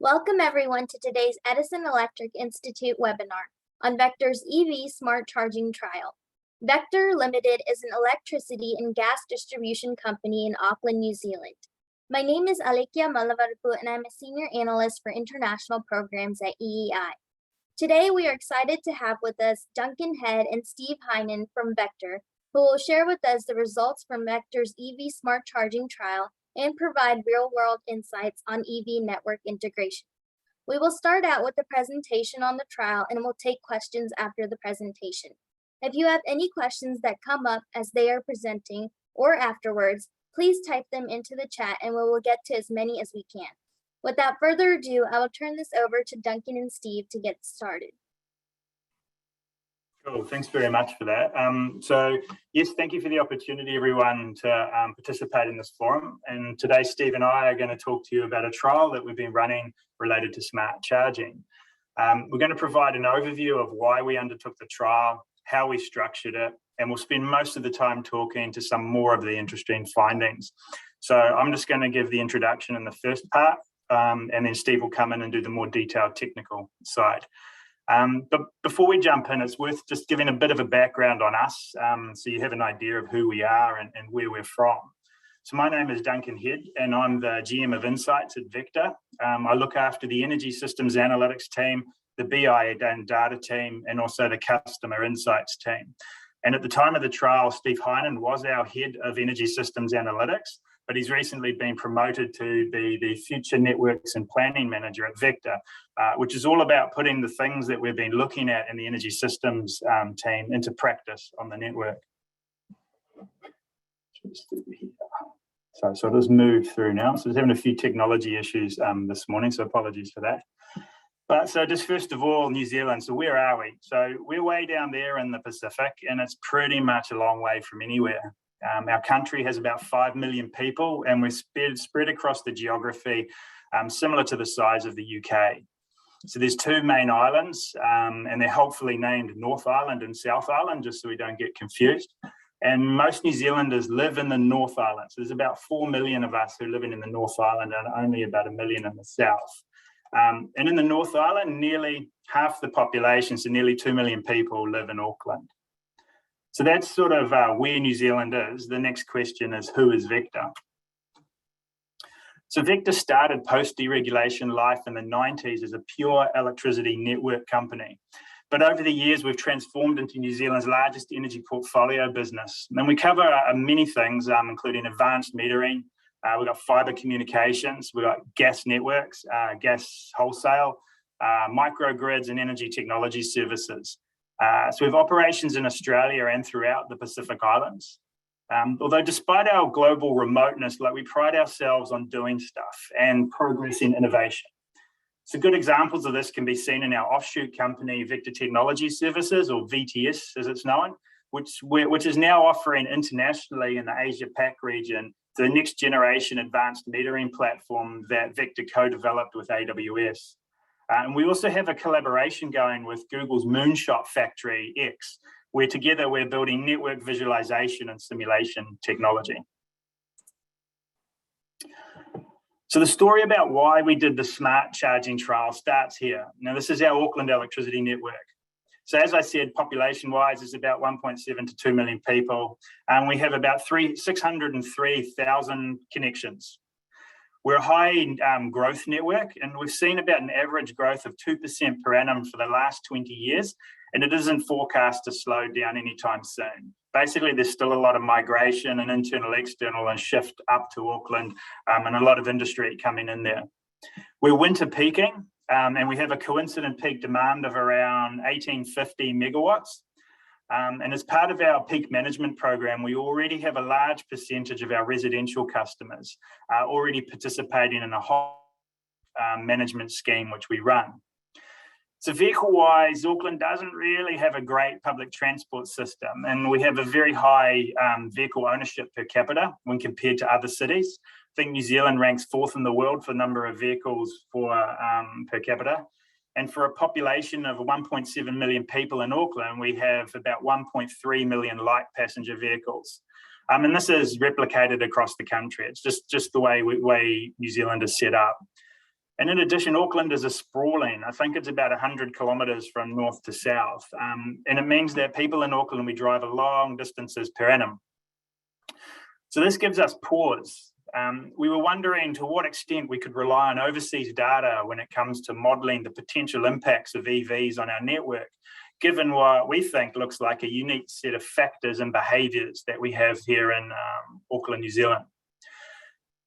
Welcome everyone to today's Edison Electric Institute webinar on Vector's EV Smart Charging Trial. Vector Limited is an electricity and gas distribution company in Auckland, New Zealand. My name is Alekia Malavarpu and I'm a Senior Analyst for International Programs at EEI. Today we are excited to have with us Duncan Head and Steve Heinen from Vector, who will share with us the results from Vector's EV Smart Charging Trial and provide real-world insights on EV network integration. We will start out with a presentation on the trial and we'll take questions after the presentation. If you have any questions that come up as they are presenting or afterwards, please type them into the chat and we will get to as many as we can. Without further ado, I will turn this over to Duncan and Steve to get started. Cool, thanks very much for that. Yes, thank you for the opportunity, everyone, to participate in this forum. And today, Steve and I are going to talk to you about a trial that we've been running related to smart charging. We're going to provide an overview of why we undertook the trial, how we structured it, and we'll spend most of the time talking to some more of the interesting findings. So I'm just going to give the introduction in the first part, and then Steve will come in and do the more detailed technical side. But before we jump in, it's worth just giving a bit of a background on us, so you have an idea of who we are and where we're from. So my name is Duncan Head, and I'm the GM of Insights at Vector. I look after the Energy Systems Analytics team, the BI and data team, and also the Customer Insights team. And at the time of the trial, Steve Heinen was our Head of Energy Systems Analytics, but he's recently been promoted to be the Future Networks and Planning Manager at Vector, which is all about putting the things that we've been looking at in the Energy Systems team into practice on the network. So I'll just move through now. So I was having a few technology issues this morning, so apologies for that. But so just first of all, New Zealand, so where are we? So we're way down there in the Pacific, and it's pretty much a long way from anywhere. Our country has about 5 million people, and we're spread across the geography, similar to the size of the UK. So there's two main islands, and they're helpfully named North Island and South Island, just so we don't get confused. And most New Zealanders live in the North Island. So there's about 4 million of us who are living in the North Island and only about 1 million in the South. And in the North Island, nearly half the population, so nearly 2 million people, live in Auckland. So that's sort of where New Zealand is. The next question is, who is Vector? So Vector started post-deregulation life in the 90s as a pure electricity network company. But over the years, we've transformed into New Zealand's largest energy portfolio business. And we cover many things, including advanced metering. We've got fibre communications, we've got gas networks, gas wholesale, microgrids and energy technology services. So we have operations in Australia and throughout the Pacific Islands. Although despite our global remoteness, we pride ourselves on doing stuff and progressing innovation. So good examples of this can be seen in our offshoot company, Vector Technology Services, or VTS as it's known, which is now offering internationally in the Asia-Pac region the next generation advanced metering platform that Vector co-developed with AWS. And we also have a collaboration going with Google's Moonshot Factory X, where together we're building network visualization and simulation technology. So the story about why we did the smart charging trial starts here. Now, this is our Auckland electricity network. So as I said, population-wise, it's about 1.7 to 2 million people, and we have about 603,000 connections. We're a high growth network, and we've seen about an average growth of 2% per annum for the last 20 years, and it isn't forecast to slow down anytime soon. Basically, there's still a lot of migration and internal, external, and shift up to Auckland, and a lot of industry coming in there. We're winter peaking, and we have a coincident peak demand of around 1850 megawatts. And as part of our peak management program, we already have a large percentage of our residential customers already participating in a whole management scheme which we run. So vehicle-wise, Auckland doesn't really have a great public transport system, and we have a very high vehicle ownership per capita when compared to other cities. I think New Zealand ranks 4th in the world for number of vehicles per capita. And for a population of 1.7 million people in Auckland, we have about 1.3 million light passenger vehicles. And this is replicated across the country. It's just the way New Zealand is set up. And in addition, Auckland is a sprawling, I think it's about 100 kilometres from north to south. And it means that people in Auckland, we drive long distances per annum. So this gives us pause. We were wondering to what extent we could rely on overseas data when it comes to modelling the potential impacts of EVs on our network, given what we think looks like a unique set of factors and behaviours that we have here in Auckland, New Zealand.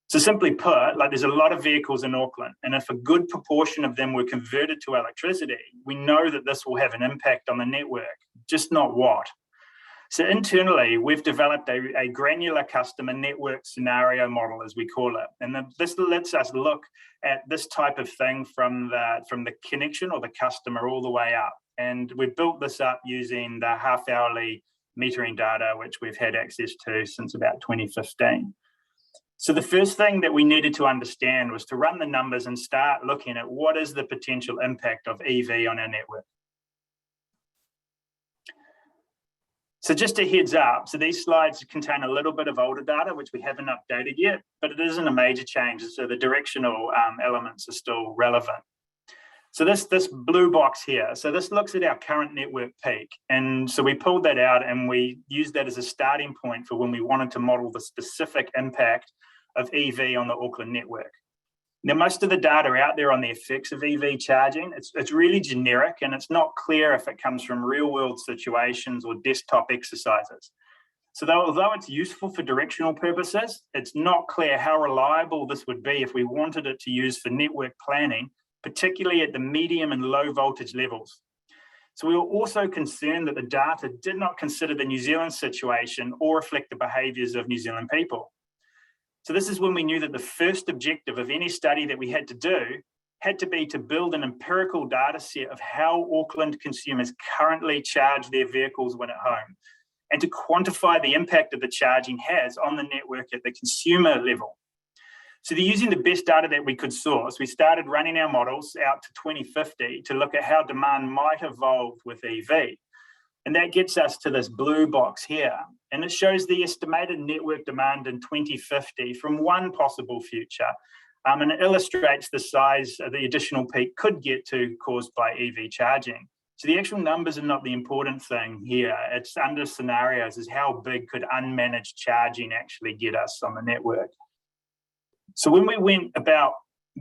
So simply put, like, there's a lot of vehicles in Auckland, and if a good proportion of them were converted to electricity, we know that this will have an impact on the network, just not what. So internally, we've developed a granular customer network scenario model, as we call it. And this lets us look at this type of thing from the connection or the customer all the way up. And we've built this up using the half-hourly metering data, which we've had access to since about 2015. So the first thing that we needed to understand was to run the numbers and start looking at what is the potential impact of EV on our network. So just a heads up, so these slides contain a little bit of older data, which we haven't updated yet, but it isn't a major change. So the directional elements are still relevant. So this blue box here, so this looks at our current network peak. And so we pulled that out and we used that as a starting point for when we wanted to model the specific impact of EV on the Auckland network. Now, most of the data out there on the effects of EV charging, it's really generic, and it's not clear if it comes from real world situations or desktop exercises. So although it's useful for directional purposes, it's not clear how reliable this would be if we wanted it to use for network planning, particularly at the medium and low voltage levels. So we were also concerned that the data did not consider the New Zealand situation or reflect the behaviours of New Zealand people. So this is when we knew that the first objective of any study that we had to do had to be to build an empirical data set of how Auckland consumers currently charge their vehicles when at home, and to quantify the impact that the charging has on the network at the consumer level. So using the best data that we could source, we started running our models out to 2050 to look at how demand might evolve with EV. And that gets us to this blue box here. And it shows the estimated network demand in 2050 from one possible future. And it illustrates the size of the additional peak could get to caused by EV charging. So the actual numbers are not the important thing here. It's under scenarios is how big could unmanaged charging actually get us on the network. So when we went about,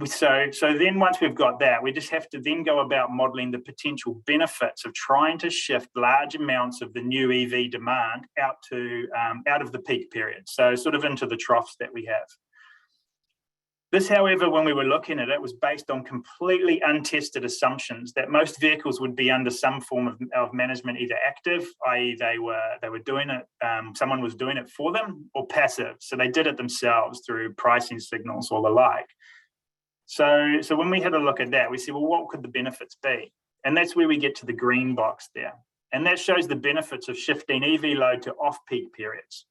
so then once we've got that, we just have to then go about modelling the potential benefits of trying to shift large amounts of the new EV demand out of the peak period, so sort of into the troughs that we have. This, however, when we were looking at it, was based on completely untested assumptions that most vehicles would be under some form of management, either active, i.e. they were doing it, someone was doing it for them, or passive, so they did it themselves through pricing signals or the like. So when we had a look at that, we said, well, what could the benefits be? And that's where we get to the green box there. And that shows the benefits of shifting EV load to off-peak periods.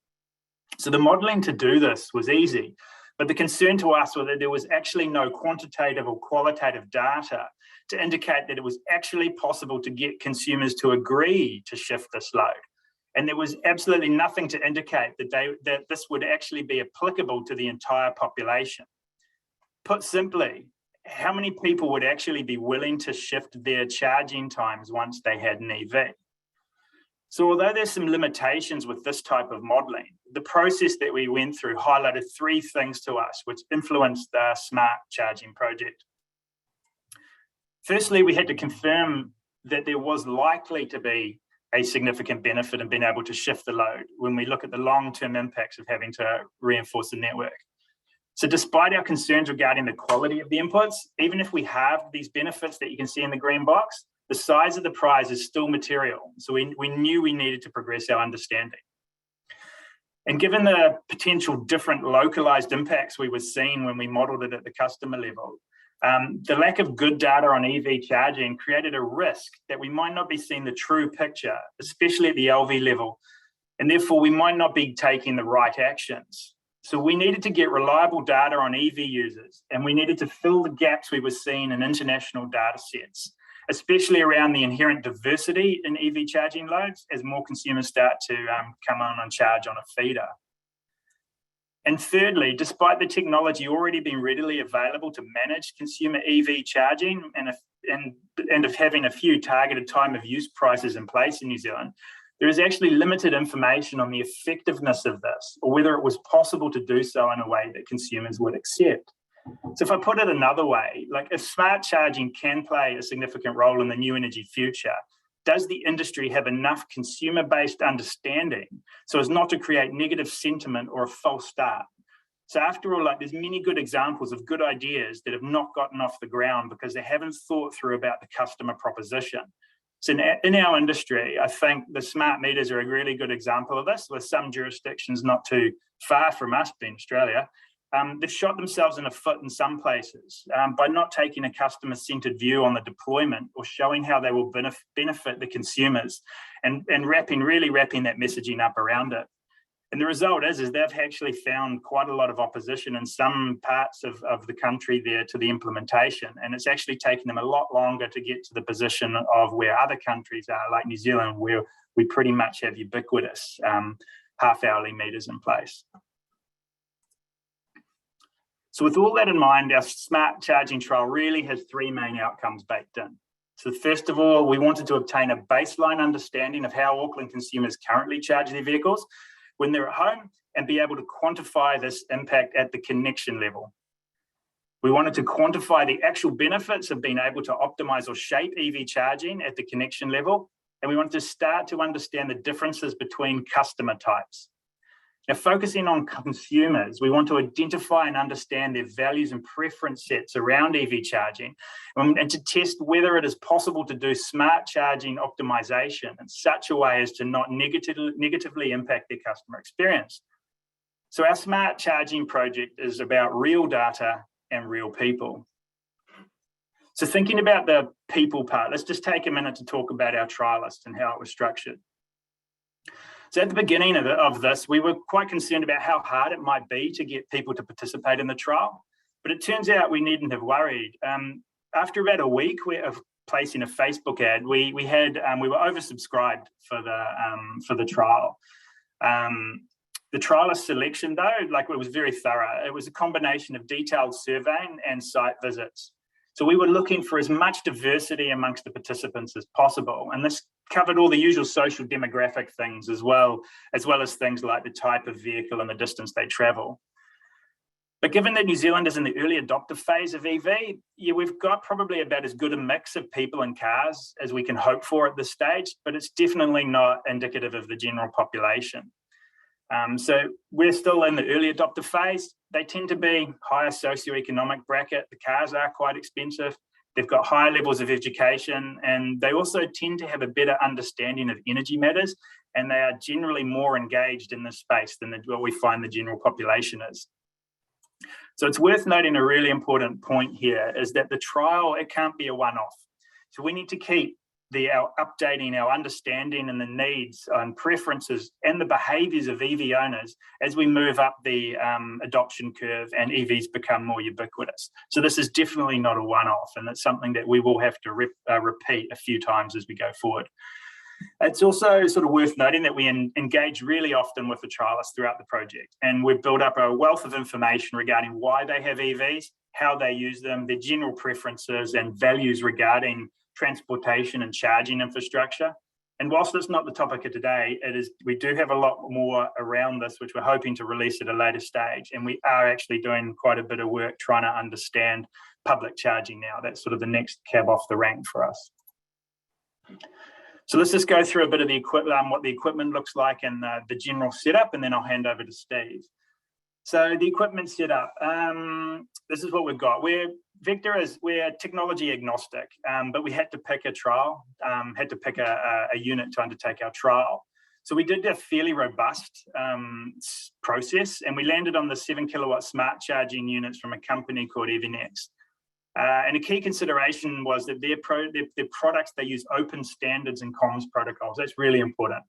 So the modelling to do this was easy, but the concern to us was that there was actually no quantitative or qualitative data to indicate that it was actually possible to get consumers to agree to shift this load. And there was absolutely nothing to indicate that this would actually be applicable to the entire population. Put simply, how many people would actually be willing to shift their charging times once they had an EV? So although there's some limitations with this type of modelling, the process that we went through highlighted three things to us which influenced the smart charging project. Firstly, we had to confirm that there was likely to be a significant benefit in being able to shift the load when we look at the long-term impacts of having to reinforce the network. So despite our concerns regarding the quality of the inputs, even if we have these benefits that you can see in the green box, the size of the prize is still material. So we knew we needed to progress our understanding. And given the potential different localized impacts we were seeing when we modeled it at the customer level, the lack of good data on EV charging created a risk that we might not be seeing the true picture, especially at the LV level, and therefore we might not be taking the right actions. So we needed to get reliable data on EV users, and we needed to fill the gaps we were seeing in international data sets, especially around the inherent diversity in EV charging loads as more consumers start to come on and charge on a feeder. And thirdly, despite the technology already being readily available to manage consumer EV charging and of having a few targeted time of use prices in place in New Zealand, there is actually limited information on the effectiveness of this, or whether it was possible to do so in a way that consumers would accept. So if I put it another way, like if smart charging can play a significant role in the new energy future, does the industry have enough consumer-based understanding so as not to create negative sentiment or a false start? So after all, like there's many good examples of good ideas that have not gotten off the ground because they haven't thought through about the customer proposition. So in our industry, I think the smart meters are a really good example of this, with some jurisdictions not too far from us, being Australia. They've shot themselves in the foot in some places by not taking a customer-centered view on the deployment or showing how they will benefit the consumers and really wrapping that messaging up around it. And the result is they've actually found quite a lot of opposition in some parts of the country there to the implementation. And it's actually taken them a lot longer to get to the position of where other countries are, like New Zealand, where we pretty much have ubiquitous half-hourly meters in place. So with all that in mind, our smart charging trial really has three main outcomes baked in. So first of all, we wanted to obtain a baseline understanding of how Auckland consumers currently charge their vehicles when they're at home and be able to quantify this impact at the connection level. We wanted to quantify the actual benefits of being able to optimize or shape EV charging at the connection level. And we wanted to start to understand the differences between customer types. Now, focusing on consumers, we want to identify and understand their values and preference sets around EV charging and to test whether it is possible to do smart charging optimization in such a way as to not negatively impact their customer experience. So our smart charging project is about real data and real people. So thinking about the people part, let's just take a minute to talk about our trial list and how it was structured. So at the beginning of this, we were quite concerned about how hard it might be to get people to participate in the trial, but it turns out we needn't have worried. After about a week of placing a Facebook ad, we were oversubscribed for the trial. The trialist selection, though, it was very thorough. It was a combination of detailed surveying and site visits. So we were looking for as much diversity amongst the participants as possible, and this covered all the usual social demographic things as well as things like the type of vehicle and the distance they travel. But given that New Zealand is in the early adopter phase of EV, we've got probably about as good a mix of people and cars as we can hope for at this stage, but it's definitely not indicative of the general population. So we're still in the early adopter phase. They tend to be higher socioeconomic bracket. The cars are quite expensive. They've got higher levels of education, and they also tend to have a better understanding of energy matters, and they are generally more engaged in this space than what we find the general population is. So it's worth noting a really important point here is that the trial, it can't be a one-off. So we need to keep updating our understanding and the needs and preferences and the behaviours of EV owners as we move up the adoption curve and EVs become more ubiquitous. So this is definitely not a one-off, and it's something that we will have to repeat a few times as we go forward. It's also sort of worth noting that we engage really often with the trialists throughout the project, and we've built up a wealth of information regarding why they have EVs, how they use them, their general preferences and values regarding transportation and charging infrastructure. And whilst it's not the topic of today, we do have a lot more around this, which we're hoping to release at a later stage. And we are actually doing quite a bit of work trying to understand public charging now. That's sort of the next cab off the rank for us. So let's just go through a bit of the equipment, what the equipment looks like and the general setup, and then I'll hand over to Steve. So the equipment setup, this is what we've got. We're technology agnostic, but we had to pick a unit to undertake our trial. So we did a fairly robust process, and we landed on the 7 kilowatt smart charging units from a company called EVNext. And a key consideration was that their products, they use open standards and comms protocols. That's really important.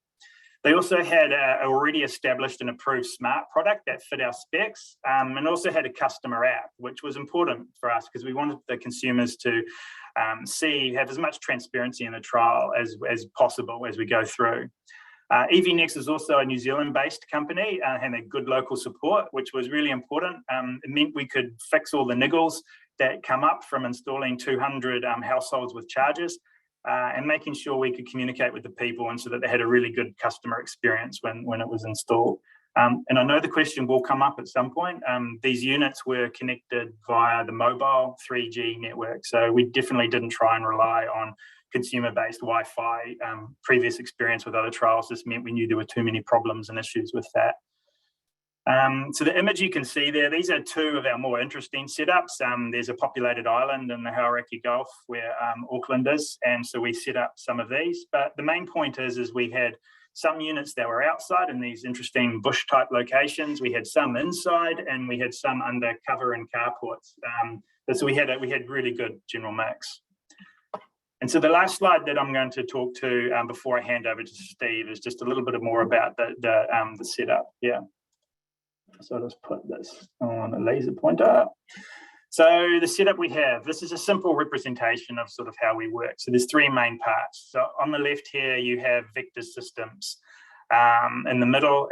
They also had already established and approved smart product that fit our specs, and also had a customer app, which was important for us because we wanted the consumers to have as much transparency in the trial as possible as we go through. EVNext is also a New Zealand-based company and had good local support, which was really important. It meant we could fix all the niggles that come up from installing 200 households with chargers and making sure we could communicate with the people and so that they had a really good customer experience when it was installed. And I know the question will come up at some point. These units were connected via the mobile 3G network, so we definitely didn't try and rely on consumer-based Wi-Fi. Previous experience with other trials just meant we knew there were too many problems and issues with that. So the image you can see there, these are two of our more interesting setups. There's a populated island in the Hauraki Gulf where Auckland is, and so we set up some of these. But the main point is we had some units that were outside in these interesting bush type locations. We had some inside, and we had some under cover and carports. So we had really good general mix. And so the last slide that I'm going to talk to before I hand over to Steve is just a little bit more about the setup. Yeah. So I'll just put this on a laser pointer. So the setup we have, this is a simple representation of sort of how we work. So there's three main parts. So on the left here, you have vector systems. In the middle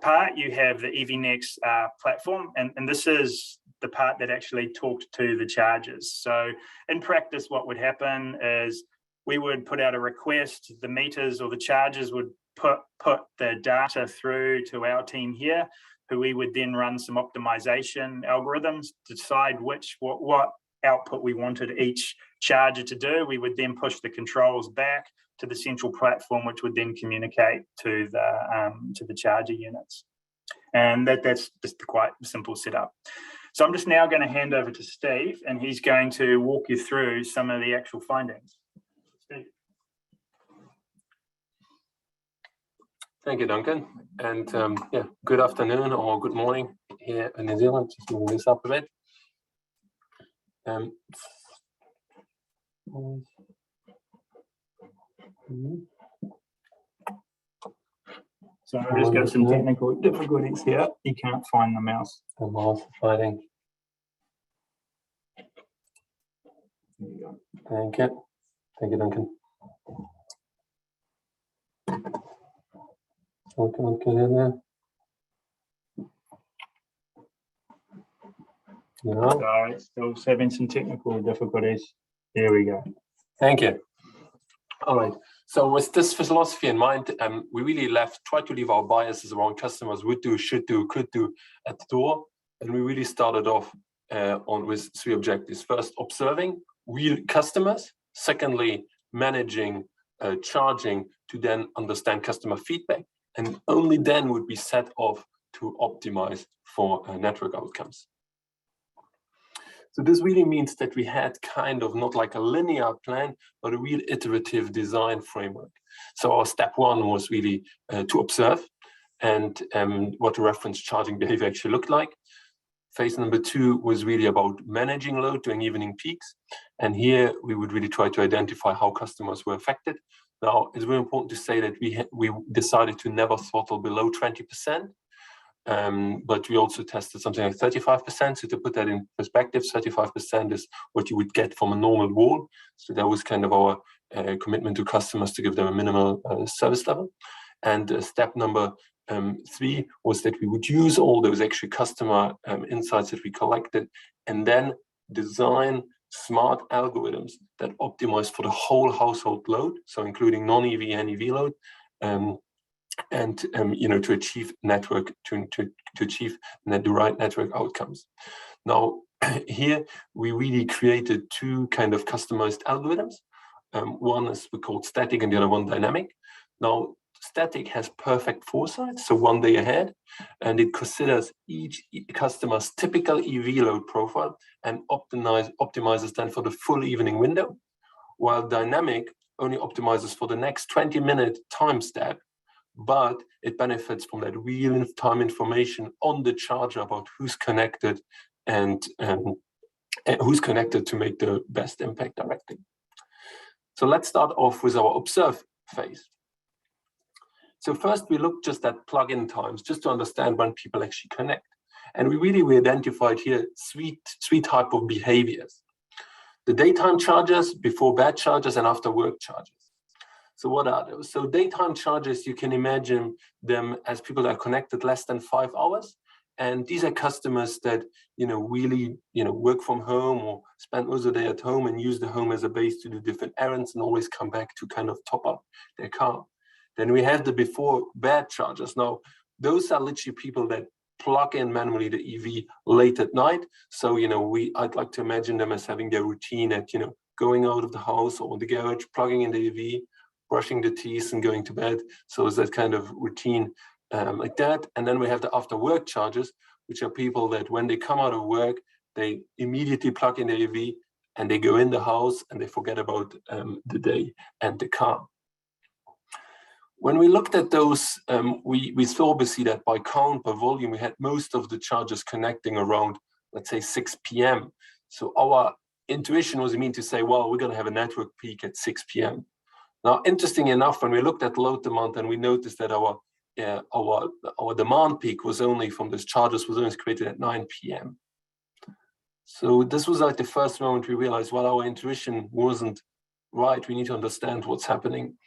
part, you have the EVNext platform, and this is the part that actually talked to the chargers. So in practice, what would happen is we would put out a request, the meters or the chargers would put the data through to our team here, who we would then run some optimization algorithms to decide what output we wanted each charger to do. We would then push the controls back to the central platform, which would then communicate to the charger units. And that's just a quite simple setup. So I'm just now going to hand over to Steve, and he's going to walk you through some of the actual findings. Steve. Thank you, Duncan. And yeah, good afternoon or good morning here in New Zealand. Just moving this up a bit. So I've just got some technical difficulties here. You can't find the mouse. The mouse fighting. There you go. Thank you. Thank you, Duncan. So can I get in there? No. Sorry, still having some technical difficulties. There we go. Thank you. All right. So with this philosophy in mind, we really tried to leave our biases around customers would do, should do, could do at the door. And we really started off with three objectives. First, observing real customers. Secondly, managing charging to then understand customer feedback. And only then would we set off to optimize for network outcomes. So this really means that we had kind of not like a linear plan, but a real iterative design framework. So our step one was really to observe and what the reference charging behavior actually looked like. Phase number two was really about managing load during evening peaks. And here we would really try to identify how customers were affected. Now, it's very important to say that we decided to never throttle below 20%. But we also tested something like 35%. So to put that in perspective, 35% is what you would get from a normal wall. So that was kind of our commitment to customers to give them a minimal service level. And step number three was that we would use all those actual customer insights that we collected and then design smart algorithms that optimize for the whole household load, so including non-EV and EV load. To achieve the right network outcomes. Now, here we really created two kind of customized algorithms. One is we called static and the other one dynamic. Now, static has perfect foresight, so 1 day ahead, and it considers each customer's typical EV load profile and optimizes then for the full evening window, while dynamic only optimizes for the next 20-minute time step, but it benefits from that real-time information on the charger about who's connected and who's connected to make the best impact directly. So let's start off with our observe phase. So first we looked just at plug-in times, just to understand when people actually connect. And we identified here three types of behaviors. The daytime chargers, before bed chargers, and after work chargers. So what are those? So daytime chargers, you can imagine them as people that are connected less than 5 hours. And these are customers that, really, work from home or spend most of the day at home and use the home as a base to do different errands and always come back to kind of top up their car. Then we have the before bed chargers. Now, those are literally people that plug in manually the EV late at night. So, I'd like to imagine them as having their routine at, going out of the house or the garage, plugging in the EV, brushing the teeth and going to bed. So it's that kind of routine like that. And then we have the after work chargers, which are people that when they come out of work, they immediately plug in the EV and they go in the house and they forget about the day and the car. When we looked at those, we saw obviously that by count, by volume, we had most of the chargers connecting around, let's say 6 p.m. So our intuition was to say, well, we're going to have a network peak at 6 p.m. Now, interesting enough, when we looked at load demand and we noticed that our demand peak was only from those chargers was only created at 9 p.m. So this was like the first moment we realized, well, our intuition wasn't right. We need to understand what's happening.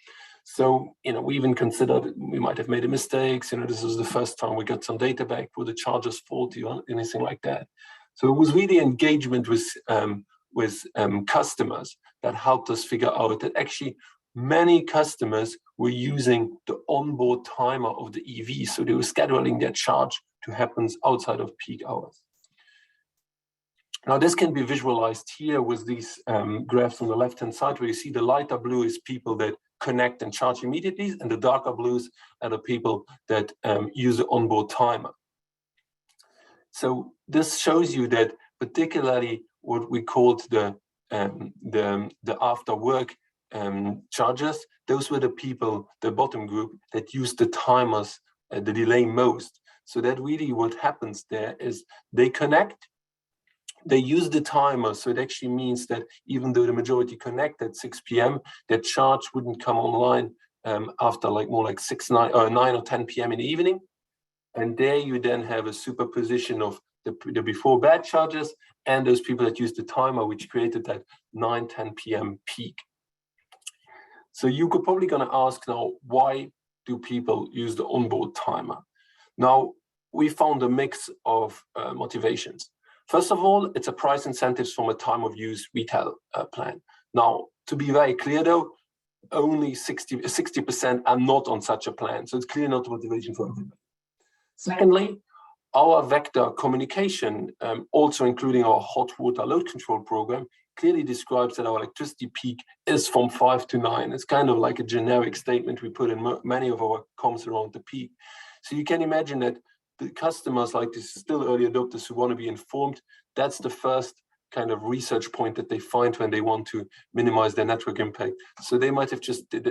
So, we even considered we might have made a mistake. This was the first time we got some data back. Were the chargers faulty or anything like that? So it was really engagement with customers that helped us figure out that actually many customers were using the onboard timer of the EV. So they were scheduling their charge to happen outside of peak hours. Now, this can be visualized here with these graphs on the left-hand side, where you see the lighter blue is people that connect and charge immediately, and the darker blues are the people that use the onboard timer. So this shows you that particularly what we called the after work chargers, those were the people, the bottom group, that used the timers, the delay most. So that really what happens there is they connect, they use the timer. So it actually means that even though the majority connect at 6 p.m., their charge wouldn't come online after more like 9 or 10 p.m. in the evening. And there you then have a superposition of the before bed chargers and those people that use the timer, which created that 9, 10 p.m. peak. So you could probably going to ask now, why do people use the onboard timer? Now, we found a mix of motivations. First of all, it's a price incentives from a time of use retail plan. Now, to be very clear though, only 60% are not on such a plan. So it's clearly not a motivation for everybody. Secondly, our vector communication, also including our hot water load control program, clearly describes that our electricity peak is from 5 to 9. It's kind of like a generic statement we put in many of our comms around the peak. So you can imagine that the customers, like this still early adopters who want to be informed, that's the first kind of research point that they find when they want to minimize their network impact. So they might have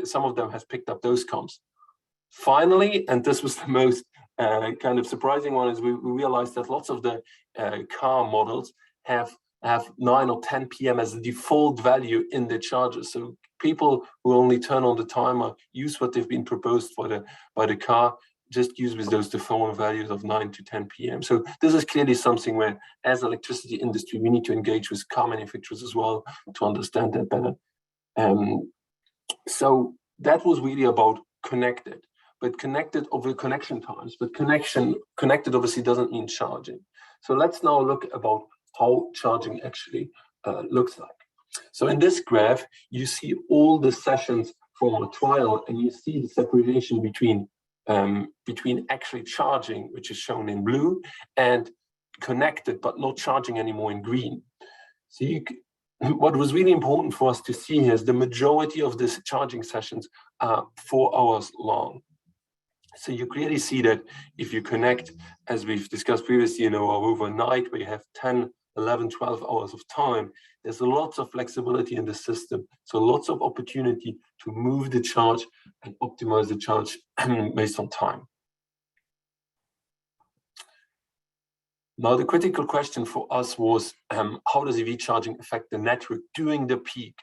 some of them have picked up those comms. Finally, and this was the most kind of surprising one, is we realized that lots of the car models have 9 or 10 p.m. as a default value in the chargers. So people who only turn on the timer use what they've been proposed by the car, just use with those default values of 9 to 10 p.m. So this is clearly something where, as electricity industry, we need to engage with car manufacturers as well to understand that better. So that was really about connected, but connected over connection times. But connected obviously doesn't mean charging. So let's now look about how charging actually looks like. So in this graph, you see all the sessions from our trial, and you see the separation between actually charging, which is shown in blue, and connected but not charging anymore in green. So what was really important for us to see here is the majority of these charging sessions are 4 hours long. So you clearly see that if you connect, as we've discussed previously, overnight, where you have 10, 11, 12 hours of time, there's lots of flexibility in the system. So lots of opportunity to move the charge and optimize the charge based on time. Now, the critical question for us was, how does EV charging affect the network during the peak?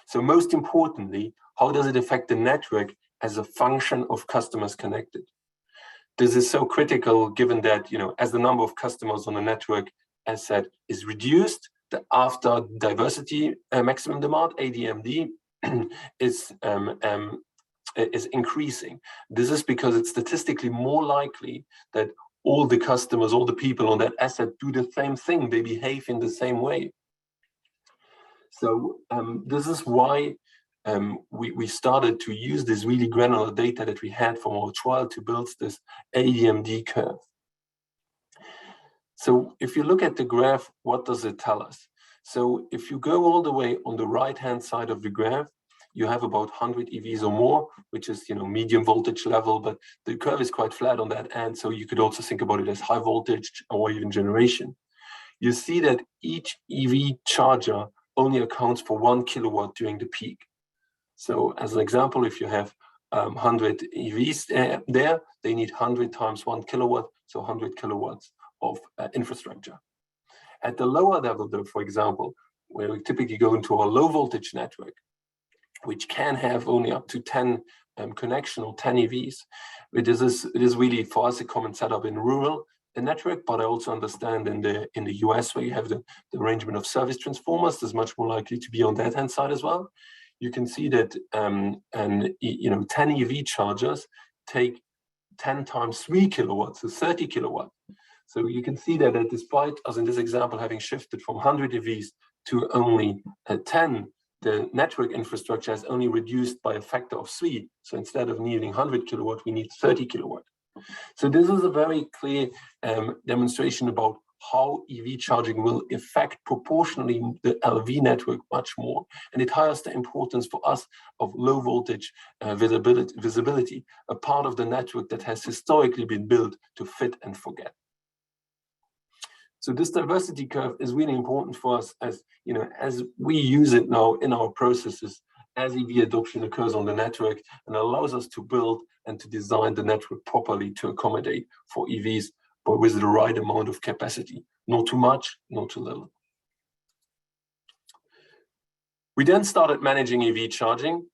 So most importantly, how does it affect the network as a function of customers connected? This is so critical given that, as the number of customers on the network, as said, is reduced, the after diversity maximum demand, ADMD, is increasing. This is because it's statistically more likely that all the customers, all the people on that asset do the same thing. They behave in the same way. So this is why we started to use this really granular data that we had from our trial to build this ADMD curve. So if you look at the graph, what does it tell us? So if you go all the way on the right-hand side of the graph, you have about 100 EVs or more, which is, medium voltage level, but the curve is quite flat on that end. So you could also think about it as high voltage or even generation. You see that each EV charger only accounts for 1 kilowatt during the peak. So as an example, if you have 100 EVs there, they need 100 times 1 kilowatt, so 100 kilowatts of infrastructure. At the lower level, though, for example, where we typically go into a low voltage network, which can have only up to 10 connection or 10 EVs, it is really for us a common setup in rural network, but I also understand in the US where you have the arrangement of service transformers, there's much more likely to be on that hand side as well. You can see that 10 EV chargers take 10 times 3 kilowatts, so 30 kilowatts. So you can see that despite us in this example having shifted from 100 EVs to only 10, the network infrastructure has only reduced by a factor of 3. So instead of needing 100 kilowatt, we need 30 kilowatt. So this is a very clear demonstration about how EV charging will affect proportionally the LV network much more. And it highlights the importance for us of low voltage visibility, a part of the network that has historically been built to fit and forget. So this diversity curve is really important for us as we use it now in our processes as EV adoption occurs on the network, and allows us to build and to design the network properly to accommodate for EVs, but with the right amount of capacity, not too much, not too little. We then started managing EV charging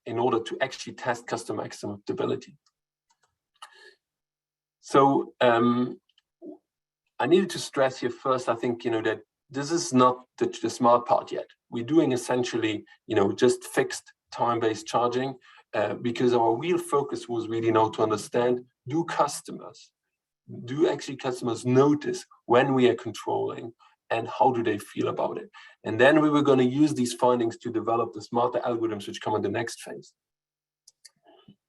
in order to actually test customer acceptability. So I needed to stress here first, I think, that this is not the smart part yet. We're doing essentially, just fixed time-based charging because our real focus was really now to understand, do customers notice when we are controlling and how do they feel about it? And then we were going to use these findings to develop the smarter algorithms which come in the next phase.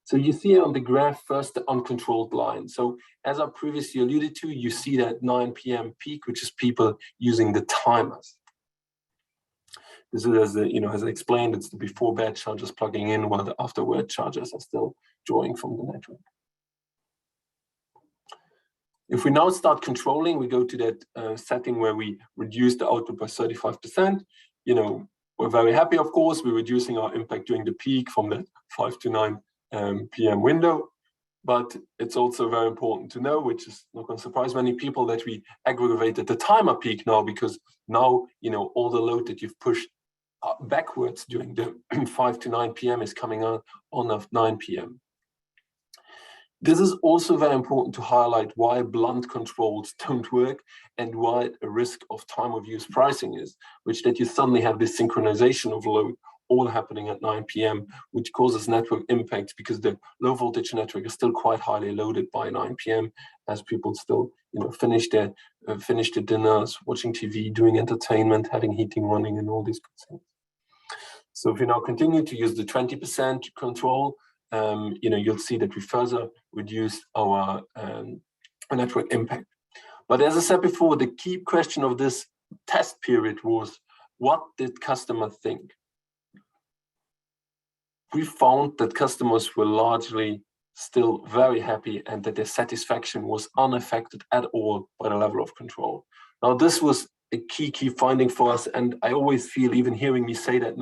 So you see on the graph first the uncontrolled line. So as I previously alluded to, you see that 9 p.m. peak, which is people using the timers. This is, as I explained, it's the before bed chargers plugging in while the afterward chargers are still drawing from the network. If we now start controlling, we go to that setting where we reduce the output by 35%. We're very happy, of course, we're reducing our impact during the peak from that 5 to 9 p.m. window. But it's also very important to know, which is not going to surprise many people, that we aggravated the timer peak now, because now, all the load that you've pushed backwards during the 5 to 9 p.m. is coming on at 9 p.m. This is also very important to highlight why blunt controls don't work and why a risk of time of use pricing is, which that you suddenly have this synchronization of load all happening at 9 p.m., which causes network impacts because the low voltage network is still quite highly loaded by 9 p.m. as people still, finish their dinners, watching TV, doing entertainment, having heating running, and all these good things. So if we now continue to use the 20% control, you'll see that we further reduce our network impact. But as I said before, the key question of this test period was, what did customers think? We found that customers were largely still very happy and that their satisfaction was unaffected at all by the level of control. Now, this was a key finding for us, and I always feel, even hearing me say that,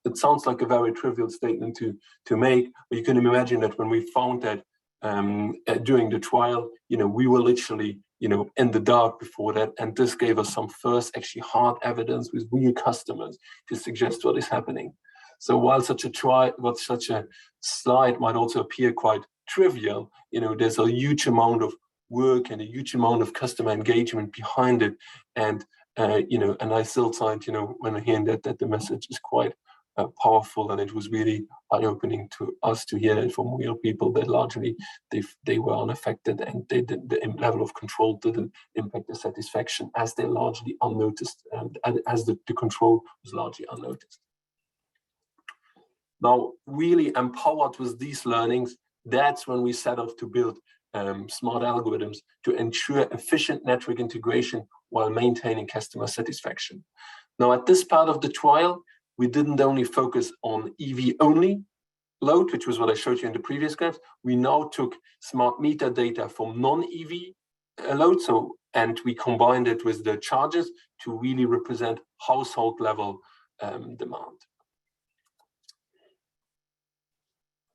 it sounds like a very trivial statement to make, but you can imagine that when we found that during the trial, we were literally, in the dark before that, and this gave us some first actually hard evidence with real customers to suggest what is happening. So while such a slide might also appear quite trivial, there's a huge amount of work and a huge amount of customer engagement behind it, and I still find, when I hear that the message is quite powerful, and it was really eye-opening to us to hear that from real people that largely they were unaffected, and the level of control didn't impact the satisfaction, as they're largely unnoticed, and as the control was largely unnoticed. Now, really empowered with these learnings, that's when we set off to build smart algorithms to ensure efficient network integration while maintaining customer satisfaction. Now, at this part of the trial, we didn't only focus on EV only load, which was what I showed you in the previous graphs. We now took smart meter data from non-EV load, and we combined it with the charges to really represent household level demand.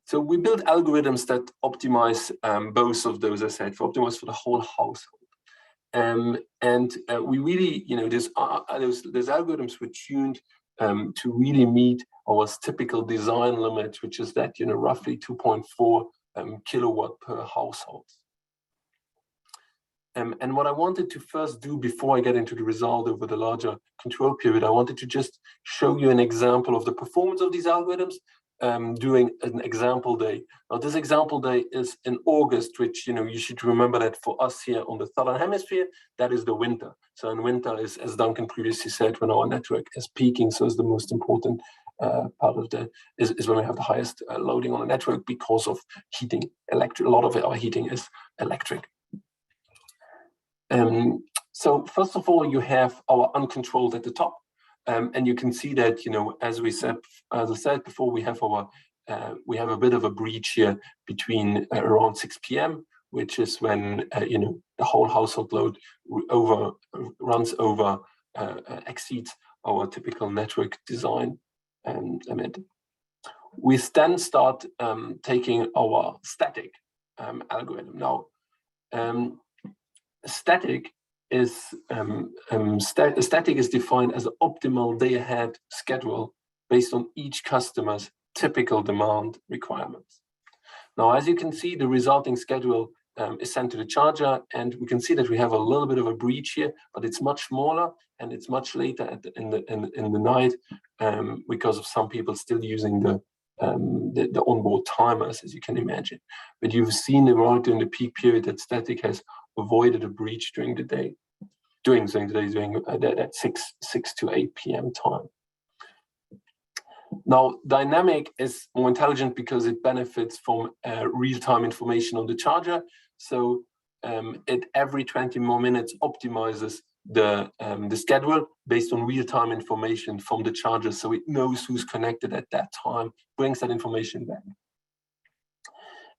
So we built algorithms that optimize both of those, as I said, optimize for the whole household. We really, those algorithms were tuned to really meet our typical design limit, which is that, roughly 2.4 kilowatt per household. And what I wanted to first do before I get into the result over the larger control period, I wanted to just show you an example of the performance of these algorithms during an example day. Now, this example day is in August, which, you should remember that for us here on the Southern Hemisphere, that is the winter. So in winter is, as Duncan previously said, when our network is peaking, so is the most important part of is when we have the highest loading on the network because of heating, electric. A lot of our heating is electric. So first of all, you have our uncontrolled at the top. And you can see that, as I said before, we have a bit of a breach here between around 6 p.m., which is when the whole household load exceeds our typical network design limit. We then start taking our static algorithm. Now, static is defined as an optimal day-ahead schedule based on each customer's typical demand requirements. Now, as you can see, the resulting schedule is sent to the charger, and we can see that we have a little bit of a breach here, but it's much smaller and it's much later in the night because of some people still using the onboard timers, as you can imagine. But you've seen right during the peak period that static has avoided a breach during the day, during that 6 to 8 p.m. time. Now, dynamic is more intelligent because it benefits from real-time information on the charger. So it every 20 more minutes optimizes the schedule based on real-time information from the charger, so it knows who's connected at that time, brings that information back.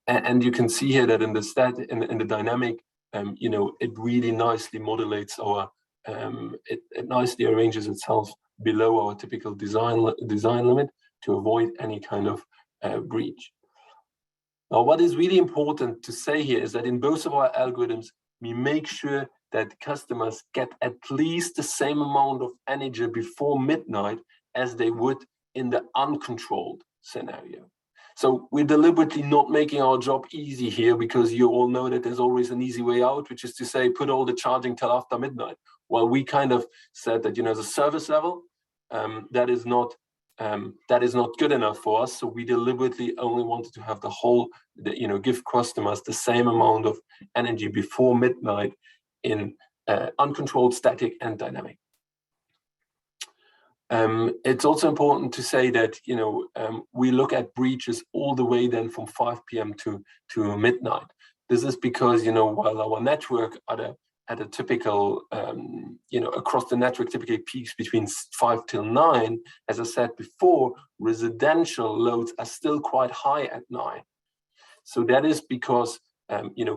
And you can see here that in the dynamic, it really nicely modulates our, it nicely arranges itself below our typical design limit to avoid any kind of breach. Now, what is really important to say here is that in both of our algorithms, we make sure that customers get at least the same amount of energy before midnight as they would in the uncontrolled scenario. So we're deliberately not making our job easy here, because you all know that there's always an easy way out, which is to say, put all the charging till after midnight. Well, we kind of said that, as a service level, that is not good enough for us. So we deliberately only wanted to have give customers the same amount of energy before midnight in uncontrolled, static, and dynamic. It's also important to say that we look at breaches all the way then from 5 p.m. to midnight. This is because while our network at a typical across the network typically peaks between 5 till 9, as I said before, residential loads are still quite high at 9. So that is because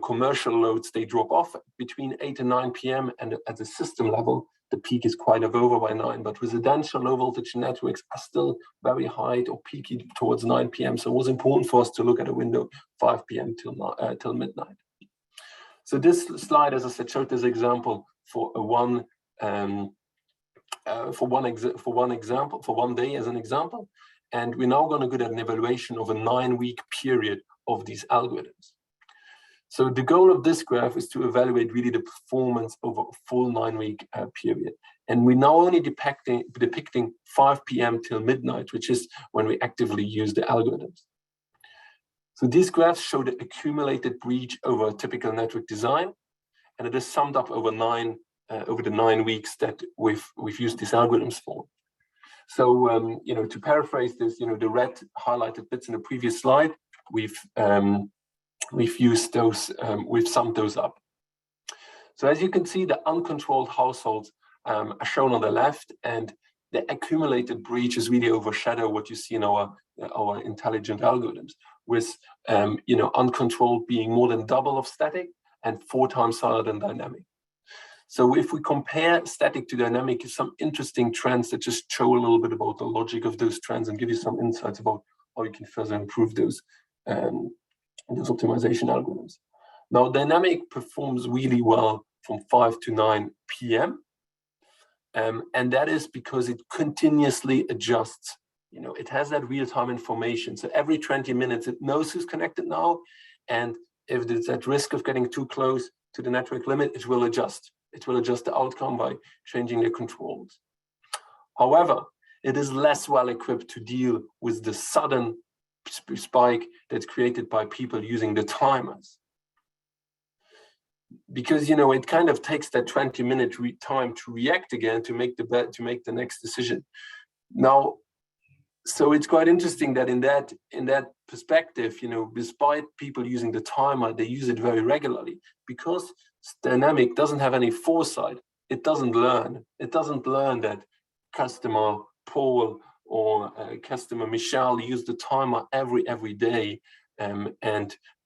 commercial loads, they drop off between 8 and 9 p.m. and at the system level, the peak is quite over by 9, but residential low voltage networks are still very high or peaky towards 9 p.m. So it was important for us to look at a window 5 p.m. till midnight. So this slide, as I said, showed this example for one day as an example, and we're now going to get an evaluation of a 9-week period of these algorithms. So the goal of this graph is to evaluate really the performance over a full 9-week period. And we're now only depicting 5 p.m. till midnight, which is when we actively use the algorithms. So these graphs show the accumulated breach over a typical network design, and it is summed up over the 9 weeks that we've used these algorithms for. So to paraphrase this, the red highlighted bits in the previous slide, we've used those, we've summed those up. So as you can see, the uncontrolled households are shown on the left, and the accumulated breaches really overshadow what you see in our intelligent algorithms, with uncontrolled being more than double of static and 4 times higher than dynamic. So if we compare static to dynamic, some interesting trends that just show a little bit about the logic of those trends and give you some insights about how you can further improve those optimization algorithms. Now, dynamic performs really well from 5 to 9 p.m. And that is because it continuously adjusts. It has that real-time information. So every 20 minutes, it knows who's connected now. And if it's at risk of getting too close to the network limit, it will adjust. It will adjust the outcome by changing the controls. However, it is less well equipped to deal with the sudden spike that's created by people using the timers. Because it kind of takes that 20-minute time to react again to make the next decision. Now, so it's quite interesting that in that perspective, despite people using the timer, they use it very regularly, because dynamic doesn't have any foresight. It doesn't learn. It doesn't learn that customer Paul or customer Michelle use the timer every day, and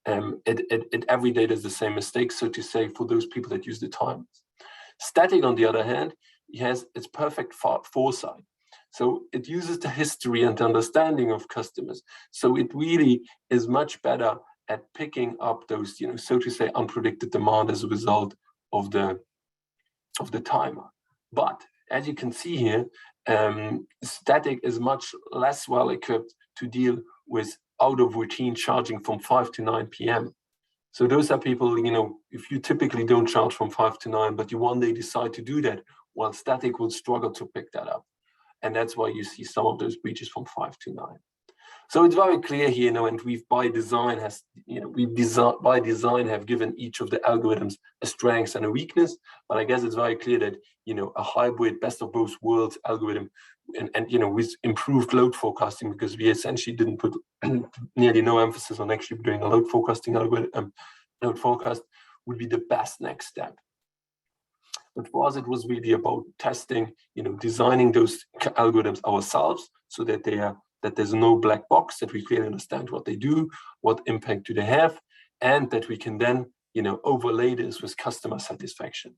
it every day does the same mistake, so to say, for those people that use the timers. Static, on the other hand, has its perfect foresight. So it uses the history and understanding of customers. So it really is much better at picking up those, so to say, unpredicted demand as a result of the timer. But as you can see here, static is much less well equipped to deal with out of routine charging from 5 to 9 p.m. So those are people, if you typically don't charge from 5 to 9, but you one day decide to do that, well, static will struggle to pick that up. And that's why you see some of those breaches from 5 to 9. So it's very clear here, and we've by design have given each of the algorithms a strength and a weakness. But I guess it's very clear that a hybrid best of both worlds algorithm, and with improved load forecasting, because we essentially didn't put nearly no emphasis on actually doing a load forecasting algorithm, load forecast would be the best next step. But for us, it was really about testing, designing those algorithms ourselves, so that there's no black box, that we clearly understand what they do, what impact do they have, and that we can then, overlay this with customer satisfaction.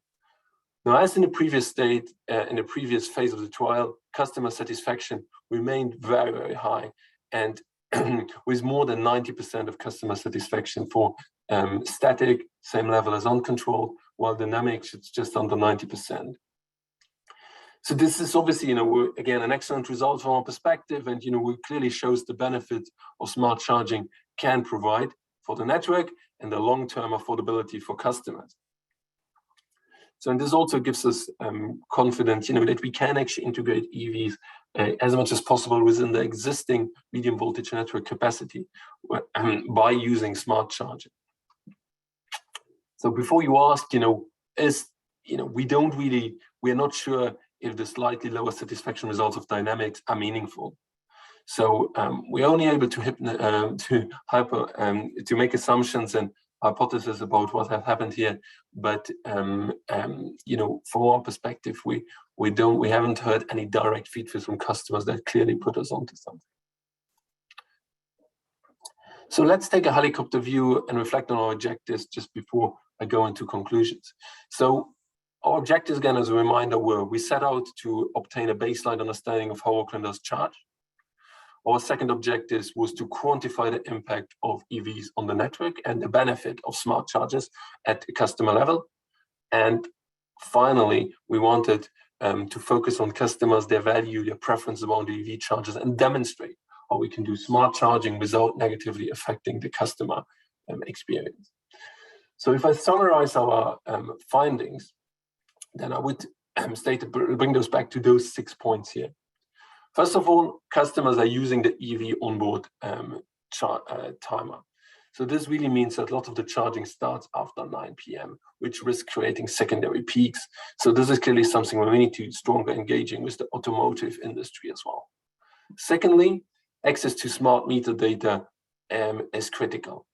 Now, as in the previous state, in the previous phase of the trial, customer satisfaction remained very, very high, and with more than 90% of customer satisfaction for static, same level as uncontrolled, while dynamics, it's just under 90%. So this is obviously, again, an excellent result from our perspective, and it clearly shows the benefits of smart charging can provide for the network and the long-term affordability for customers. So, and this also gives us confidence, that we can actually integrate EVs as much as possible within the existing medium voltage network capacity by using smart charging. So before you ask, we're not sure if the slightly lower satisfaction results of dynamics are meaningful. So we're only able to make assumptions and hypotheses about what have happened here, but from our perspective, we haven't heard any direct feedback from customers that clearly put us onto something. So let's take a helicopter view and reflect on our objectives just before I go into conclusions. So our objectives, again, as a reminder, were we set out to obtain a baseline understanding of how Auckland does charge. Our second objective was to quantify the impact of EVs on the network and the benefit of smart chargers at the customer level. And finally, we wanted to focus on customers, their value, their preference around the EV chargers, and demonstrate how we can do smart charging without negatively affecting the customer experience. So if I summarize our findings, then I would bring those back to those 6 points here. First of all, customers are using the EV onboard timer. So this really means that a lot of the charging starts after 9 p.m., which risks creating secondary peaks. So this is clearly something where we need to stronger engaging with the automotive industry as well. Secondly, access to smart meter data is critical.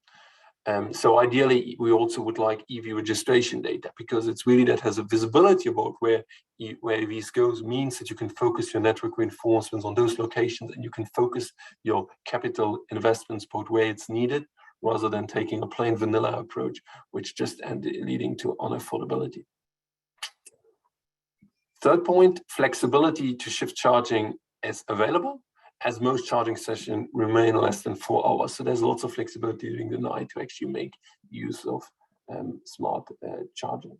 So ideally, we also would like EV registration data, because it's really that has a visibility about where EVs goes, means that you can focus your network reinforcements on those locations, and you can focus your capital investments about where it's needed, rather than taking a plain vanilla approach, which just ended leading to unaffordability. Third point, flexibility to shift charging is available, as most charging sessions remain less than 4 hours. So there's lots of flexibility during the night to actually make use of smart charging.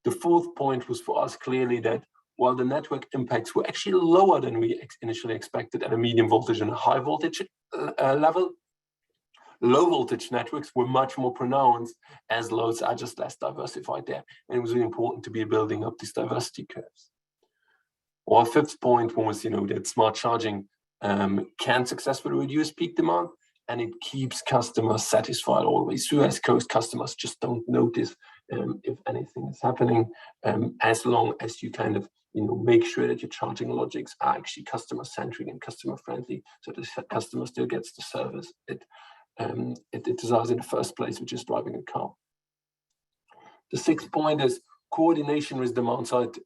The fourth point was for us clearly that while the network impacts were actually lower than we initially expected at a medium voltage and a high voltage level, low voltage networks were much more pronounced, as loads are just less diversified there. And it was really important to be building up these diversity curves. Our fifth point was, that smart charging can successfully reduce peak demand, and it keeps customers satisfied always. So West Coast customers just don't notice if anything is happening, as long as you kind of make sure that your charging logics are actually customer centric and customer friendly, so the customer still gets the service it desires in the first place, which is driving a car. The sixth point is coordination with demand side,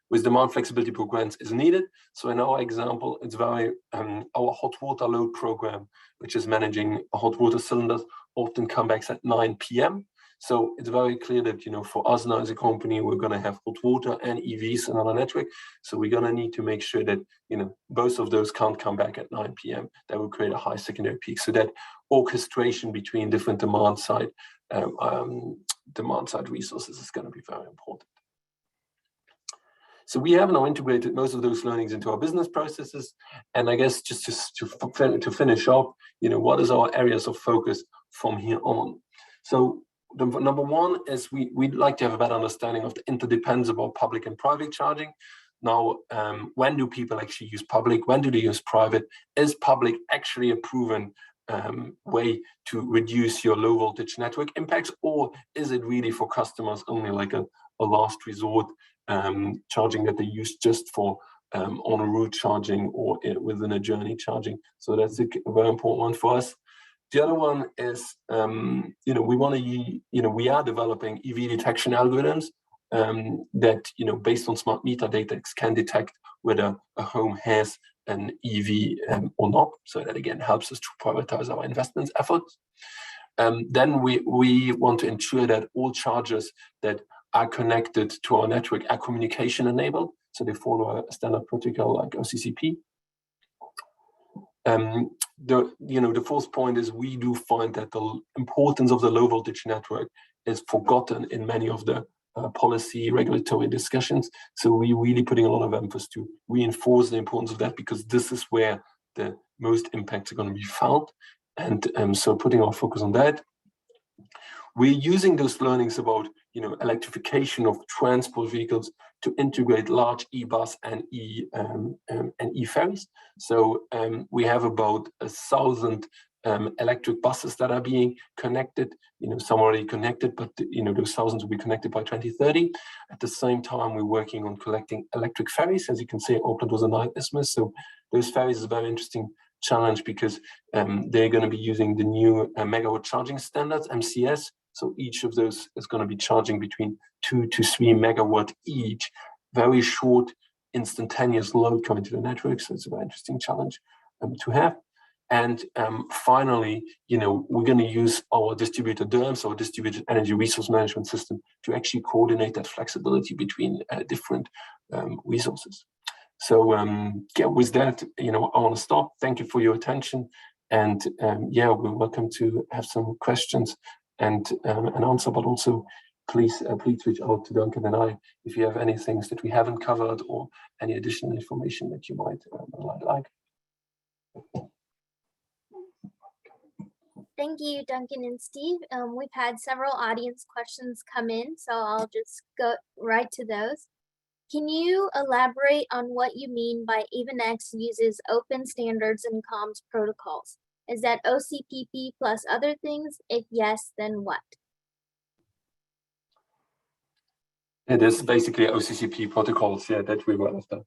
with demand flexibility programs is needed. So in our example, it's very our hot water load program, which is managing hot water cylinders, often comebacks at 9 p.m. So it's very clear that for us now as a company, we're going to have hot water and EVs in our network. So we're going to need to make sure that both of those can't come back at 9 p.m. That will create a high secondary peak. So that orchestration between different demand side resources is going to be very important. So we have now integrated most of those learnings into our business processes. And I guess just to finish up, what is our areas of focus from here on? So the number one is we'd like to have a better understanding of the interdependence about public and private charging. Now, when do people actually use public? When do they use private? Is public actually a proven way to reduce your low voltage network impacts, or is it really for customers only like a last resort charging that they use just for on a route charging or within a journey charging? So that's a very important one for us. The other one is, we are developing EV detection algorithms that, based on smart meter data, can detect whether a home has an EV or not. So that again helps us to prioritize our investments efforts. Then we want to ensure that all chargers that are connected to our network are communication enabled. So they follow a standard protocol like OCCP. The fourth point is we do find that the importance of the low voltage network is forgotten in many of the policy regulatory discussions. So we're really putting a lot of emphasis to reinforce the importance of that, because this is where the most impacts are going to be felt. And so putting our focus on that. We're using those learnings about electrification of transport vehicles to integrate large e-bus and e-ferries. So we have about 1,000 electric buses that are being connected. Some already connected, but those thousands will be connected by 2030. At the same time, we're working on collecting electric ferries. As you can see, Auckland was a night isthmus. So those ferries is a very interesting challenge, because they're going to be using the new megawatt charging standards, MCS. So each of those is going to be charging between 2 to 3 megawatt each. Very short, instantaneous load coming to the network. So it's a very interesting challenge to have. And finally, we're going to use our distributor DERMS, our distributed energy resource management system, to actually coordinate that flexibility between different resources. So with that, I want to stop. Thank you for your attention. And we're welcome to have some questions and answer, but also please reach out to Duncan and I if you have any things that we haven't covered or any additional information that you might like. Thank you, Duncan and Steve. We've had several audience questions come in, so I'll just go right to those. Can you elaborate on what you mean by EvenX uses open standards and comms protocols? Is that OCPP plus other things? If yes, then what? It is basically OCCP protocols, yeah, that we were after.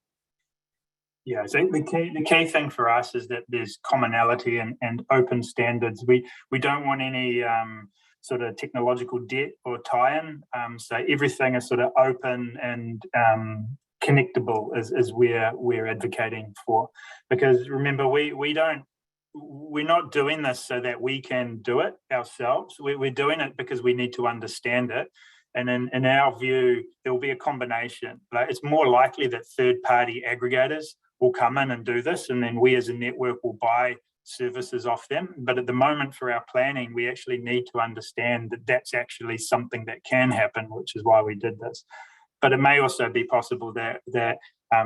Yeah, I think the key thing for us is that there's commonality and open standards. We don't want any sort of technological debt or tie-in. So everything is sort of open and connectable is where we're advocating for. Because remember, we're not doing this so that we can do it ourselves. We're doing it because we need to understand it. And in our view, there will be a combination. Like, it's more likely that third-party aggregators will come in and do this, and then we as a network will buy services off them. But at the moment, for our planning, we actually need to understand that that's actually something that can happen, which is why we did this. But it may also be possible that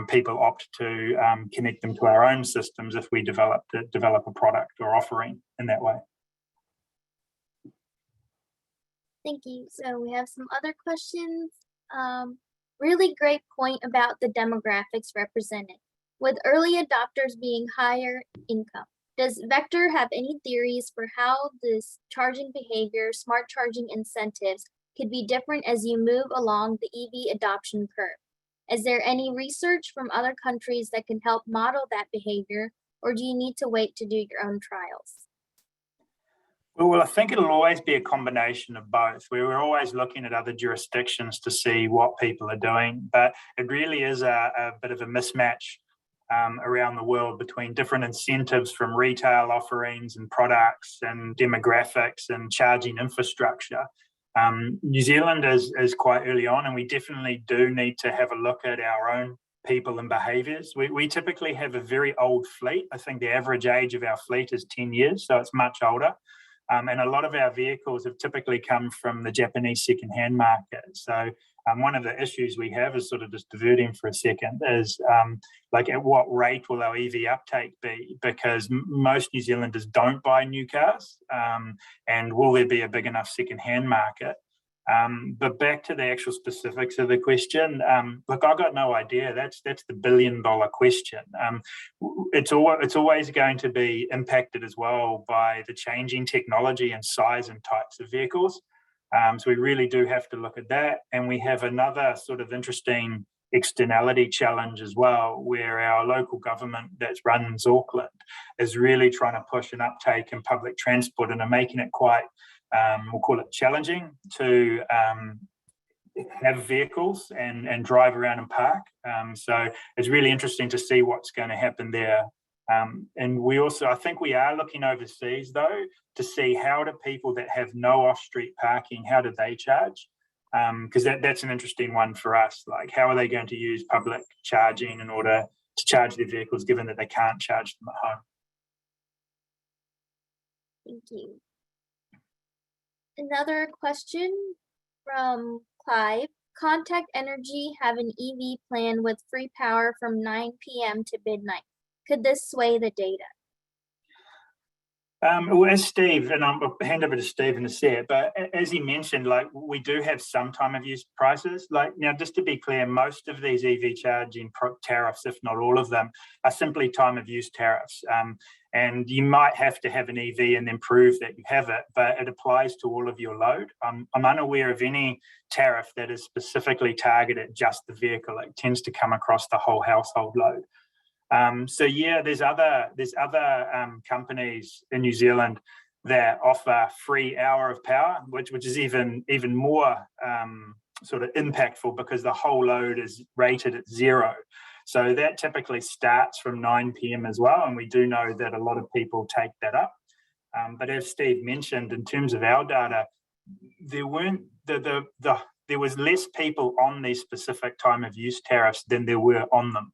people opt to connect them to our own systems if we develop a product or offering in that way. Thank you. So we have some other questions. Really great point about the demographics represented. With early adopters being higher income, does Vector have any theories for how this charging behavior, smart charging incentives could be different as you move along the EV adoption curve? Is there any research from other countries that can help model that behavior, or do you need to wait to do your own trials? Well, I think it'll always be a combination of both. We're always looking at other jurisdictions to see what people are doing, but it really is a bit of a mismatch around the world between different incentives from retail offerings and products and demographics and charging infrastructure. New Zealand is quite early on, and we definitely do need to have a look at our own people and behaviours. We typically have a very old fleet. I think the average age of our fleet is 10 years, so it's much older. And a lot of our vehicles have typically come from the Japanese second-hand market. So one of the issues we have is sort of just diverting for a second is like at what rate will our EV uptake be? Because most New Zealanders don't buy new cars, and will there be a big enough second-hand market? But back to the actual specifics of the question, look, I've got no idea. That's the billion-dollar question. It's always going to be impacted as well by the changing technology and size and types of vehicles. So we really do have to look at that. And we have another sort of interesting externality challenge as well, where our local government that runs Auckland is really trying to push an uptake in public transport and are making it quite, we'll call it challenging to have vehicles and drive around and park. So it's really interesting to see what's going to happen there. And we also, I think we are looking overseas though, to see how do people that have no off-street parking, how do they charge? Because that's an interesting one for us. Like, how are they going to use public charging in order to charge their vehicles, given that they can't charge them at home? Thank you. Another question from Clive. Contact Energy have an EV plan with free power from 9 p.m. to midnight. Could this sway the data? Well, as Steve, and I'll hand over to Steve in a sec, but as he mentioned, like, we do have some time of use prices. Like, now, just to be clear, most of these EV charging tariffs, if not all of them, are simply time of use tariffs. And you might have to have an EV and then prove that you have it, but it applies to all of your load. I'm unaware of any tariff that is specifically targeted just the vehicle. It tends to come across the whole household load. So yeah, there's other companies in New Zealand that offer free hour of power, which is even more sort of impactful because the whole load is rated at 0. So that typically starts from 9 p.m. as well, and we do know that a lot of people take that up. But as Steve mentioned, in terms of our data, there was less people on these specific time of use tariffs than there were on them.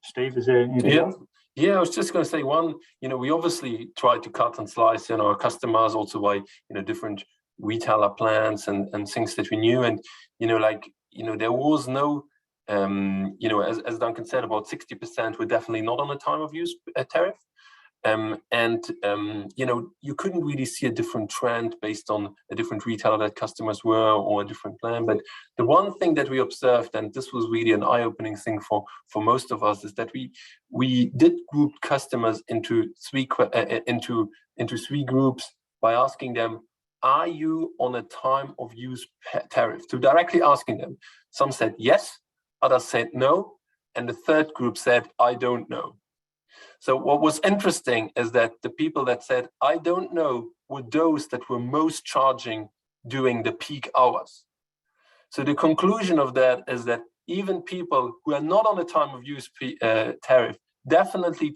Steve, is there anything else? Yeah, I was just going to say one, we obviously try to cut and slice our customers also by, different retailer plans and things that we knew. And, there was no, as Duncan said, about 60% were definitely not on a time of use tariff. You couldn't really see a different trend based on a different retailer that customers were or a different plan. But the one thing that we observed, and this was really an eye-opening thing for most of us, is that we did group customers into three groups by asking them, are you on a time of use tariff? To directly asking them. Some said yes, others said no, and the third group said, I don't know. So what was interesting is that the people that said, I don't know, were those that were most charging during the peak hours. So the conclusion of that is that even people who are not on a time of use tariff definitely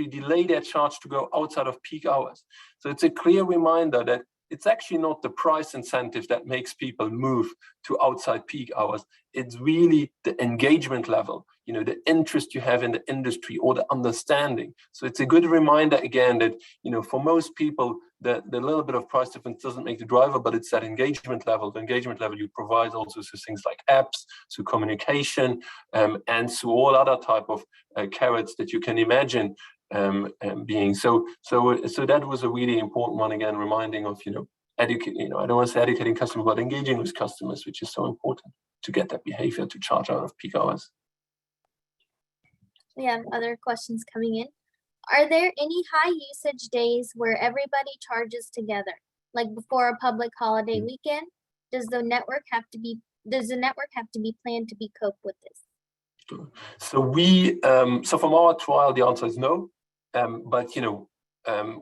delay their charge to go outside of peak hours. So it's a clear reminder that it's actually not the price incentive that makes people move to outside peak hours. It's really the engagement level, the interest you have in the industry or the understanding. So it's a good reminder again that, for most people, the little bit of price difference doesn't make the driver, but it's that engagement level. The engagement level you provide also through things like apps, through communication, and through all other type of carrots that you can imagine being. So that was a really important one, again, reminding of, I don't want to say educating customers, but engaging with customers, which is so important to get that behavior to charge out of peak hours. We have other questions coming in. Are there any high usage days where everybody charges together, like before a public holiday weekend? Does the network have to be planned to be cope with this? So so from our trial, the answer is no. But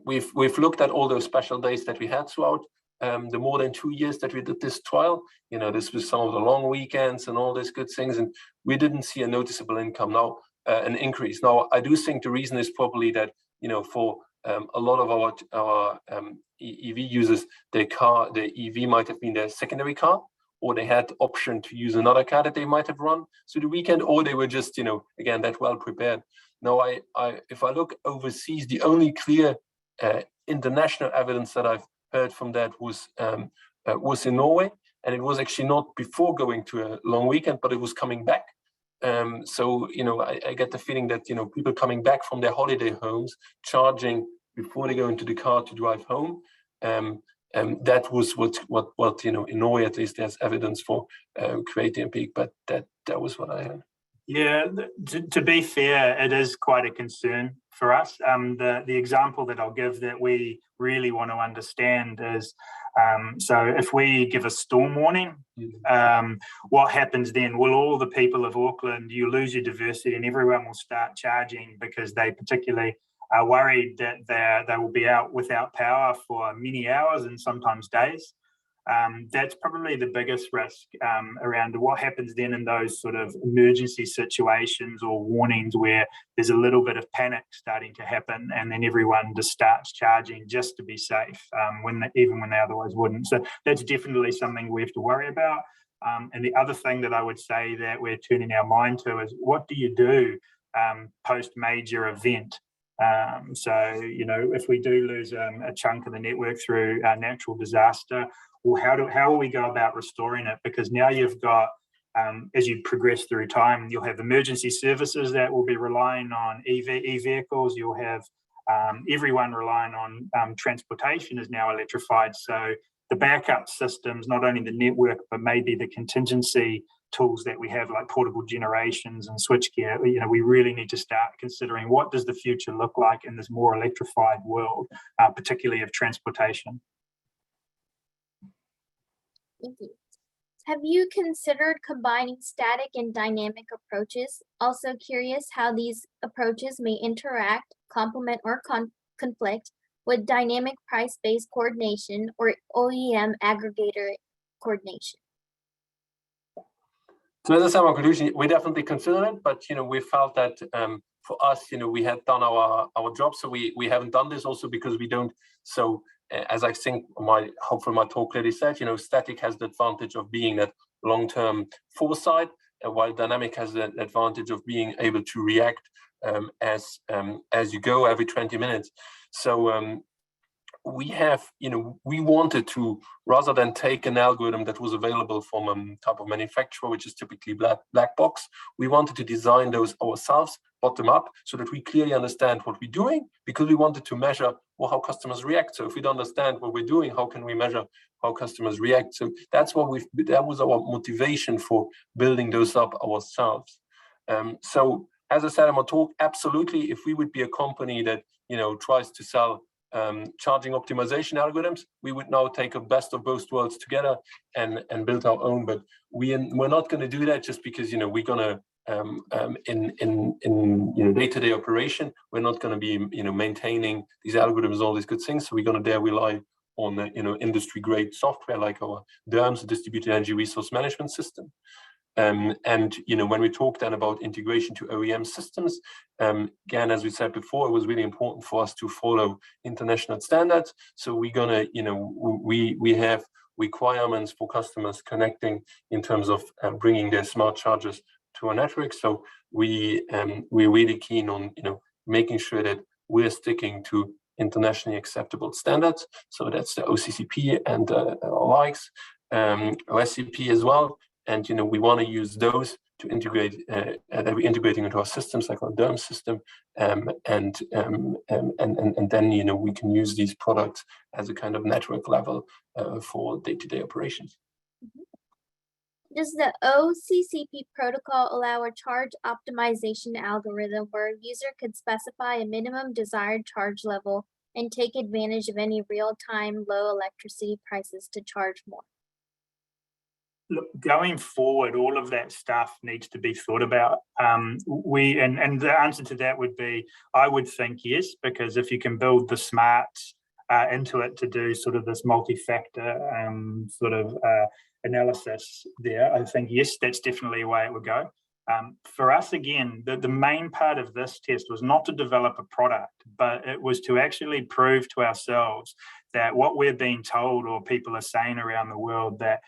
we've looked at all those special days that we had throughout the more than 2 years that we did this trial. This was some of the long weekends and all these good things, and we didn't see a noticeable an increase. Now, I do think the reason is probably that for a lot of our EV users, the EV might have been their secondary car, or they had the option to use another car that they might have run through the weekend, or they were just again that well prepared. Now, if I look overseas, the only clear international evidence that I've heard from that was in Norway, and it was actually not before going to a long weekend, but it was coming back. So I get the feeling that people coming back from their holiday homes charging before they go into the car to drive home. That was what in Norway at least there's evidence for creating a peak, but that was what I heard. Yeah, to be fair, it is quite a concern for us. The example that I'll give that we really want to understand is, so if we give a storm warning, what happens then? Will all the people of Auckland, you lose your diversity and everyone will start charging because they particularly are worried that they will be out without power for many hours and sometimes days. That's probably the biggest risk around what happens then in those sort of emergency situations or warnings where there's a little bit of panic starting to happen and then everyone just starts charging just to be safe, even when they otherwise wouldn't. So that's definitely something we have to worry about. And the other thing that I would say that we're turning our mind to is what do you do post-major event? So, if we do lose a chunk of the network through a natural disaster, well, how will we go about restoring it? Because now you've got, as you progress through time, you'll have emergency services that will be relying on e-vehicles. You'll have everyone relying on transportation is now electrified. So the backup systems, not only the network, but maybe the contingency tools that we have like portable generations and switchgear, we really need to start considering what does the future look like in this more electrified world, particularly of transportation. Thank you. Have you considered combining static and dynamic approaches? Also curious how these approaches may interact, complement, or conflict with dynamic price-based coordination or OEM aggregator coordination. So as I said, my conclusion, we definitely considered it, but we felt that for us, we had done our job, so we haven't done this also because we don't. So as I think hopefully my talk clearly said, static has the advantage of being that long-term foresight, while dynamic has the advantage of being able to react as you go every 20 minutes. So we wanted to, rather than take an algorithm that was available from a type of manufacturer, which is typically black box, we wanted to design those ourselves bottom up, so that we clearly understand what we're doing, because we wanted to measure how customers react. So if we don't understand what we're doing, how can we measure how customers react? So that was our motivation for building those up ourselves. So as I said in my talk, absolutely, if we would be a company that tries to sell charging optimization algorithms, we would now take a best of both worlds together and build our own. But we're not going to do that just because we're going to in day-to-day operation, we're not going to be maintaining these algorithms, all these good things. So we're going to rely on industry-grade software like our DERMS, the Distributed Energy Resource Management System. And when we talk then about integration to OEM systems, again, as we said before, it was really important for us to follow international standards. So we're gonna, we have requirements for customers connecting in terms of bringing their smart chargers to our network. So we're really keen on making sure that we're sticking to internationally acceptable standards. So that's the OCCP and likes, OSCP as well. And we want to use those to integrate that we're integrating into our systems, like our DERM system, and then we can use these products as a kind of network level for day-to-day operations. Does the OCCP protocol allow a charge optimization algorithm where a user could specify a minimum desired charge level and take advantage of any real-time low electricity prices to charge more? Look, going forward, all of that stuff needs to be thought about. And the answer to that would be, I would think yes, because if you can build the smarts into it to do sort of this multi-factor analysis there, I think yes, that's definitely a way it would go. For us, again, the main part of this test was not to develop a product, but it was to actually prove to ourselves that what we're being told, or people are saying around the world, that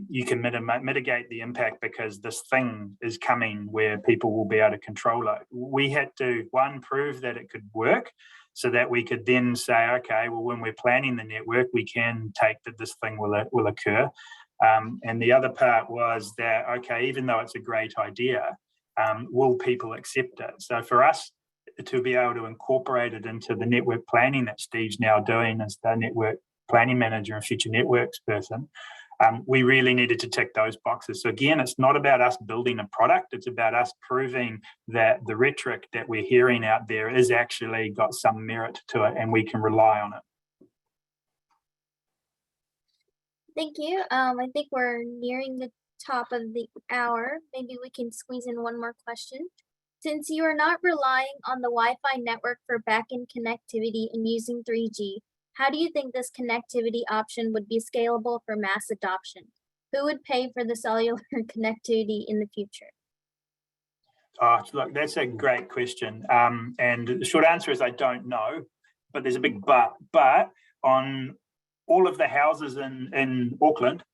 you can mitigate the impact because this thing is coming where people will be able to control it. We had to, one, prove that it could work so that we could then say, okay, well, when we're planning the network, we can take that this thing will occur. And the other part was that, okay, even though it's a great idea, will people accept it? So for us to be able to incorporate it into the network planning that Steve's now doing as the network planning manager and future networks person, we really needed to tick those boxes. So again, it's not about us building a product, it's about us proving that the rhetoric that we're hearing out there is actually got some merit to it and we can rely on it. Thank you. I think we're nearing the top of the hour. Maybe we can squeeze in one more question. Since you are not relying on the Wi-Fi network for backend connectivity and using 3G, how do you think this connectivity option would be scalable for mass adoption? Who would pay for the cellular connectivity in the future? Look, that's a great question. And the short answer is I don't know, but there's a big but. But on all of the houses in Auckland,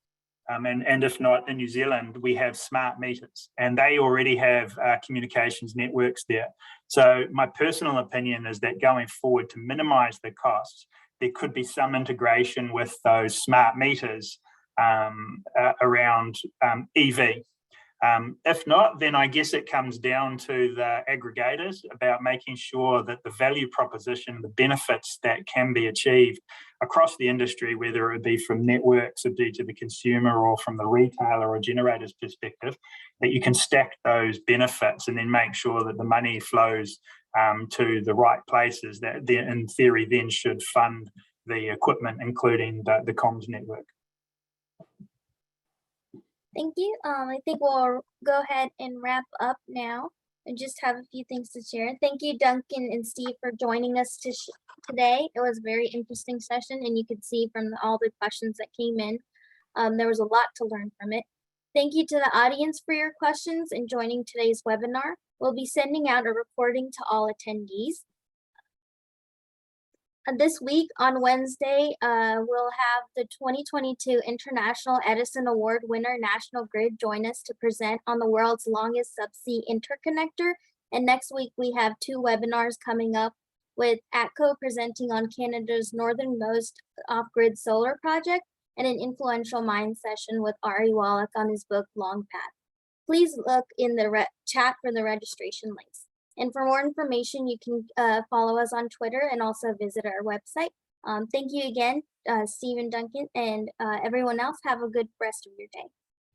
and if not in New Zealand, we have smart meters and they already have communications networks there. So my personal opinion is that going forward, to minimize the costs, there could be some integration with those smart meters around EV. If not, then I guess it comes down to the aggregators about making sure that the value proposition, the benefits that can be achieved across the industry, whether it be from networks or due to the consumer or from the retailer or generator's perspective, that you can stack those benefits and then make sure that the money flows to the right places that in theory then should fund the equipment, including the comms network. Thank you. I think we'll go ahead and wrap up now and just have a few things to share. Thank you, Duncan and Steve, for joining us today. It was a very interesting session, and you could see from all the questions that came in, there was a lot to learn from it. Thank you to the audience for your questions and joining today's webinar. We'll be sending out a recording to all attendees. This week on Wednesday, we'll have the 2022 International Edison Award winner National Grid join us to present on the world's longest subsea interconnector. And next week we have 2 webinars coming up, with ATCO presenting on Canada's northernmost off-grid solar project and an influential mind session with Ari Wallach on his book Long Path. Please look in the chat for the registration links. And for more information, you can follow us on Twitter and also visit our website. Thank you again, Steve and Duncan, and everyone else. Have a good rest of your day.